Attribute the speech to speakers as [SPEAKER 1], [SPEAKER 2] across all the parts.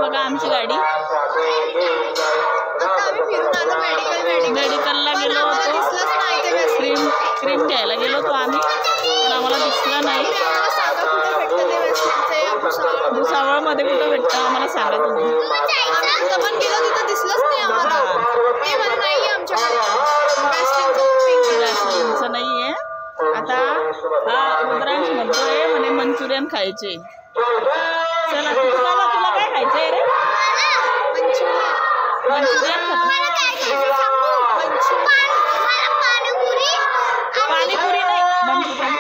[SPEAKER 1] बघा आमची गाडी. मेडिकलला गेलो होतो, क्रीम घ्यायला गेलो होतो आम्ही, पण आम्हाला दिसला नाही. भुसावळमध्ये कुठं भेटतं आम्हाला सांगा तुम्ही.
[SPEAKER 2] पण गेलो तिथं दिसलंच नाही आम्हाला. ते मला नाही आमच्याकडे
[SPEAKER 1] नाही आहे. आता हा रुद्रांश म्हणतोय म्हणे मंचुरियन खायचे. चला तुला काय खायचंय रे? मंचुरियन पाणीपुरी नाही, मंचुरियन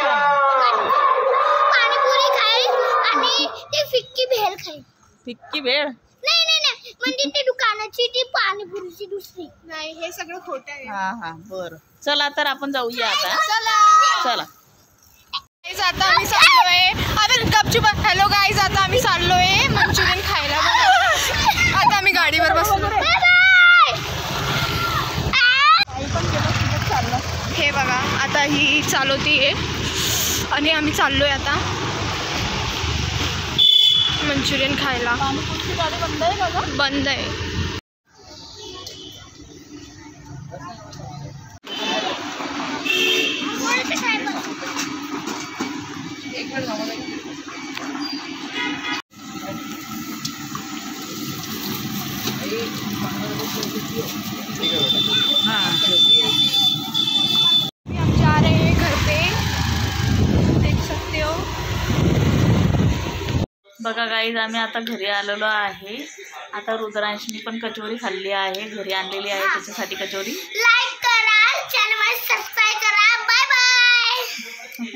[SPEAKER 1] फिक्की भेळ.
[SPEAKER 2] नाही म्हणजे ती दुकानाची ती पाणीपुरीची दुसरी नाही. हे सगळं खोटं आहे.
[SPEAKER 1] हा बरं चला तर आपण जाऊया आता. चला
[SPEAKER 2] आता आम्ही चाललोय. आता गपचूप. हॅलो गाईज, आता आम्ही चाललोय मंचुरियन खायला. आता आम्ही गाडीवर बसलो. हे बघा आता ही चालवतीये आणि आम्ही चाललोय आता मंचुरियन खायला.
[SPEAKER 1] बंद आहे बघा.
[SPEAKER 2] बंद आहे. हम जा रहे हैं घर पे, देख सकते हो.
[SPEAKER 1] बघा गाईज आम्ही आता घरी आलेलो आहे. आता रुद्रांशनी पण कचोरी खाल्ली आहे, घरी आणलेली आहे त्याच्यासाठी कचोरी.
[SPEAKER 2] लाईक करा, चॅनल सबस्क्राइब करा. Bye bye.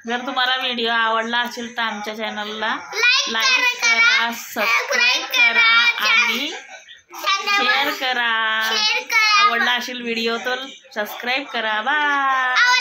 [SPEAKER 1] जर तुम्हाला व्हिडिओ आवडला असेल तर आमच्या चॅनलला लाईक करा, सबस्क्राईब करा आणि शेअर करा. आवडला असेल व्हिडिओ तर सबस्क्राईब करा. बाय.